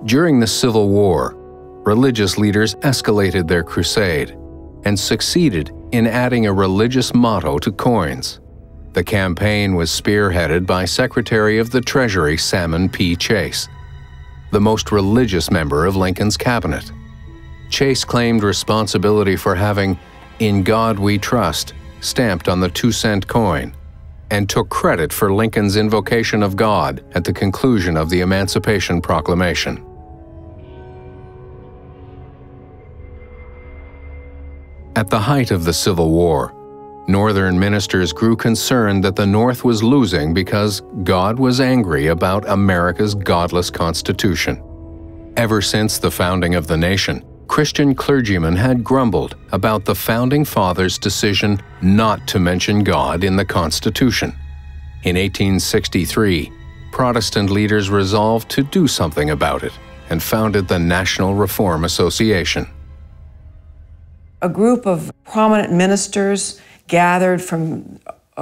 During the Civil War, religious leaders escalated their crusade and succeeded in adding a religious motto to coins. The campaign was spearheaded by Secretary of the Treasury Salmon P. Chase, the most religious member of Lincoln's cabinet. Chase claimed responsibility for having "In God We Trust" stamped on the 2-cent coin, and took credit for Lincoln's invocation of God at the conclusion of the Emancipation Proclamation. At the height of the Civil War, Northern ministers grew concerned that the North was losing because God was angry about America's godless Constitution. Ever since the founding of the nation, Christian clergymen had grumbled about the Founding Fathers' decision not to mention God in the Constitution. In 1863, Protestant leaders resolved to do something about it and founded the National Reform Association. A group of prominent ministers gathered from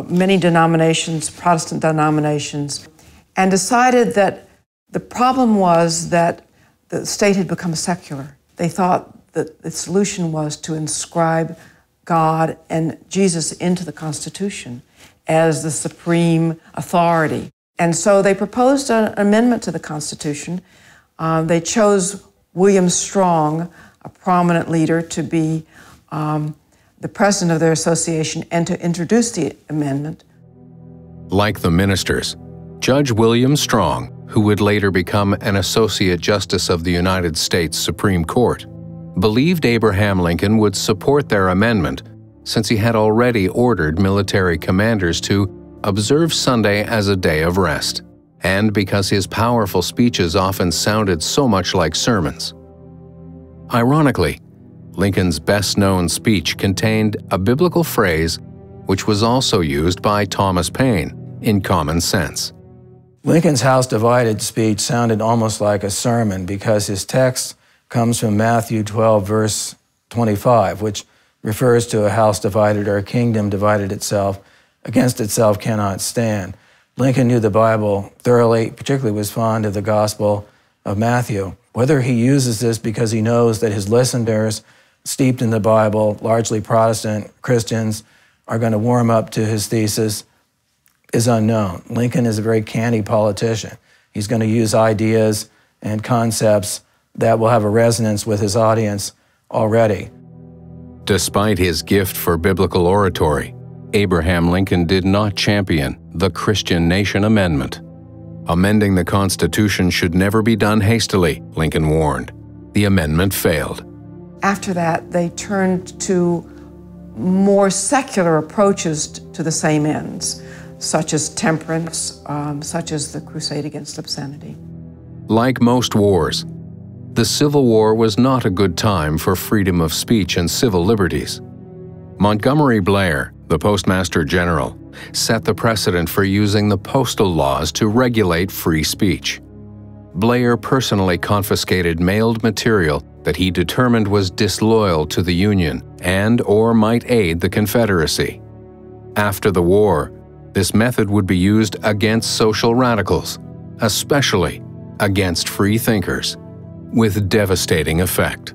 many denominations, Protestant denominations, and decided that the problem was that the state had become secular. They thought that the solution was to inscribe God and Jesus into the Constitution as the supreme authority. And so they proposed an amendment to the Constitution. They chose William Strong, a prominent leader, to be the president of their association and to introduce the amendment. Like the ministers, Judge William Strong, who would later become an Associate Justice of the United States Supreme Court, believed Abraham Lincoln would support their amendment since he had already ordered military commanders to observe Sunday as a day of rest, and because his powerful speeches often sounded so much like sermons. Ironically, Lincoln's best-known speech contained a biblical phrase which was also used by Thomas Paine in Common Sense. Lincoln's House Divided speech sounded almost like a sermon because his text comes from Matthew 12, verse 25, which refers to a house divided or a kingdom divided itself against itself cannot stand. Lincoln knew the Bible thoroughly, particularly was fond of the Gospel of Matthew. Whether he uses this because he knows that his listeners, steeped in the Bible, largely Protestant Christians, are going to warm up to his thesis is unknown. Lincoln is a very canny politician. He's going to use ideas and concepts that will have a resonance with his audience already. Despite his gift for biblical oratory, Abraham Lincoln did not champion the Christian Nation Amendment. Amending the Constitution should never be done hastily, Lincoln warned. The amendment failed. After that, they turned to more secular approaches to the same ends, such as temperance, such as the crusade against obscenity. Like most wars, the Civil War was not a good time for freedom of speech and civil liberties. Montgomery Blair, the Postmaster General, set the precedent for using the postal laws to regulate free speech. Blair personally confiscated mailed material that he determined was disloyal to the Union and/or might aid the Confederacy. After the war, this method would be used against social radicals, especially against free thinkers, with devastating effect.